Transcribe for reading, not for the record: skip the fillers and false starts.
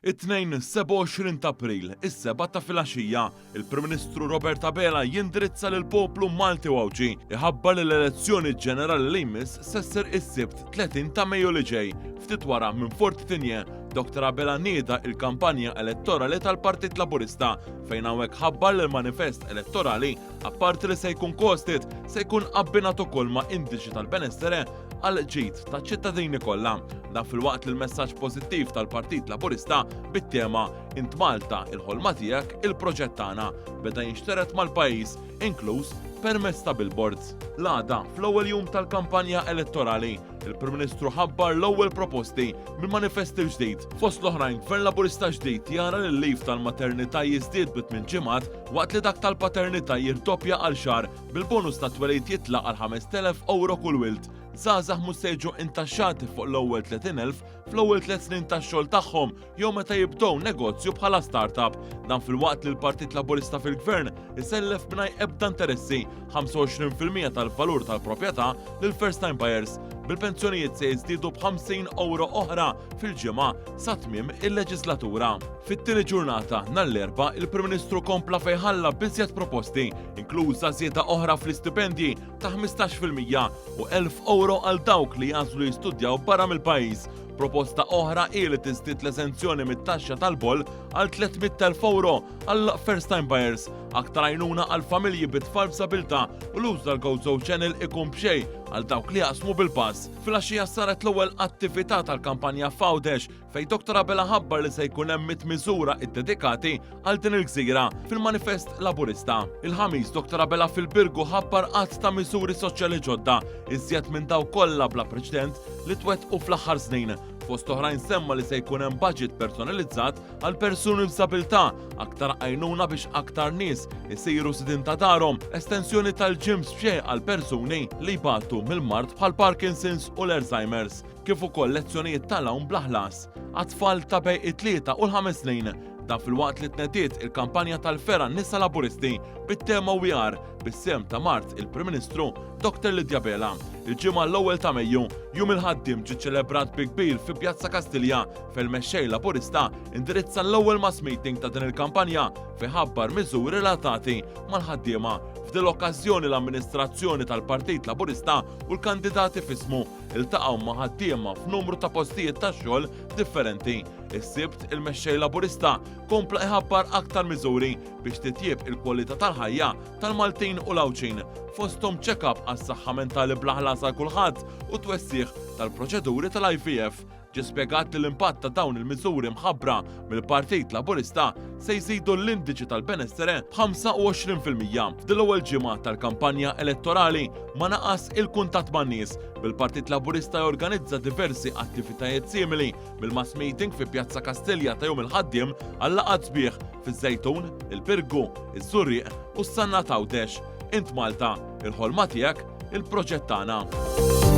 It-tnejn 27 ta' April, is-seba' ta' filgħaxija, il-Prim Ministru Robert Abela jindirizza lil poplu Malti u Awġi iħabbar li l-elezzjoni ġenerali li jmiss sesser is-Sibt 30 ta' Mejju li ġej. Ftit wara minn Forti Tinje, Dr. Abela nieda il-kampanja elettorali tal-Partit Laburista fejn hawnhekk ħabbar li l-manifest elettorali apparti li se jkun kostit se jkun abbinat ukoll ma' indiċi tal-benessere għal ġid ta' ċittadini kollha. Dan fil-waqt li l-messaġġ pożittiv tal-Partit Laburista bit-tema Int Malta il-ħolma tiegħek il-proġett tagħna beda jinxteret mal-pajjiż inkluż permezz ta' billboards. L-għada fl-ewwel jum tal-kampanja elettorali, il-Prim Ministru ħabbar l-ewwel proposti mill-manifest il-ġdid. Fost l-oħrajn Gvern Laburista ġdid jara li l-leave tal-maternità jiżdied bit-8 ġimgħat waqt li dak tal-paternità jirdoppja għal xahar bil-bonus ta' twelid jitlaq għal 5,000 euro kull wild. Żgħażagħ mhux se jiġu intaxxati fuq l-ewwel 30,000 fl-ewwel 3 snin tax-xogħol tagħhom jew meta jibdew negozju bħala startup. Dan fil-waqt li l-Partit Laburista fil-Gvern isellef mingħajr ebda interessi 25% tal-valur tal-proprjetà lil first time buyers. Bil-pensjonijiet se jiżdiedu b'50 euro oħra fil-ġimgħa sa tmiem il-leġislatura. Fit-tieni ġurnata nhar l-Erbgħa il-Prim Ministru kompla fejn ħalla biżjed proposti, inkluża żieda oħra fl-istipendji ta' 15% u 1,000 euro għal dawk li jażlu jistudjaw barra mill-pajjiż. Proposta oħra hi li tiżdied l-eżenzjoni mit-taxxa tal-boll għal 300,000 euro għal first time buyers, aktar għajnuna għal familji bit-tfal b'sabilta u l-uż tal-Go Channel ikun b'xejn għal dawk li jaqsmu bil-pass. Fil-għaxija saret l-ewwel attività tal-kampanja Fawdex fejn Dr. Abela ħabbar li se jkun hemm 100 miżura ddedikati għal din il-gżira fil-manifest Laburista. Il-ħamis Dr. Abela fil-Birgu ħabbar qatt ta' miżuri soċjali ġodda iżjed minn daw kollha bla preċedent li twettqu fl-aħħar snin. Fost oħrajn semma li se jkun hemm budget personalizzat għal persuni b'sabilità, aktar għajnuna biex aktar nies isiru sidin ta' darhom, estensjoni tal-ġims b'xejn għal persuni li jbatu mill-mart bħal Parkinson's u l-Alzheimer's, kif ukoll lezzjonijiet tal-hawn bla ħlas għat-tfal ta' bejn it-3 u l-5 snin. Dan fil-waqt li tnediet il-kampanja tal-Fera Nisa Laburisti bit-tema We Are bis-sem ta' Mart il-Prim Ministru Dr. Lidja Abela. Il-ġimgħa l-ewwel ta' Mejju, jum il-ħaddiem ġie ċelebrat bi kbir fi Pjazza Kastilja fejn mexxej Laburista indirizza l-ewwel mass meeting ta' din il-kampanja fejn ħabbar miżuri relatati mal-ħaddiema. F'din l-okkażjoni l-amministrazzjoni tal-Partit Laburista u l-kandidati f'ismu iltaqgħu ma' ħaddiema f'numru ta' postijiet tax-xogħol differenti. Is-Sibt il-mexxej Laburista kompla iħabbar aktar miżuri biex titjieb il-kwalità tal-ħajja tal-Maltin u l-Awġin, fosthom check-up għas-saħħa mentali bla ħlas għal kulħadd u twessieħ tal-proċeduri tal-IVF. Ġie spjegat li l-impatt ta' dawn il-miżuri mħabbra mill-Partit Laburista se jżidu l-indiċi tal-benessere b'25%. F'din l-ewwel ġimgħa tal-kampanja elettorali ma naqas il-kuntatt man-nies. Bil-Partit Laburista jorganizza diversi attivitajiet simili mill-mass meeting fi Pjazza Kastilja ta' jum il-ħaddiem għal laqgħat sbieħ fiż-Żejtun, il-Birgu, iż-Żurrieq u s-Sanna Fawdex. Int Malta, il-ħolma tiegħek, il-proġett tagħna.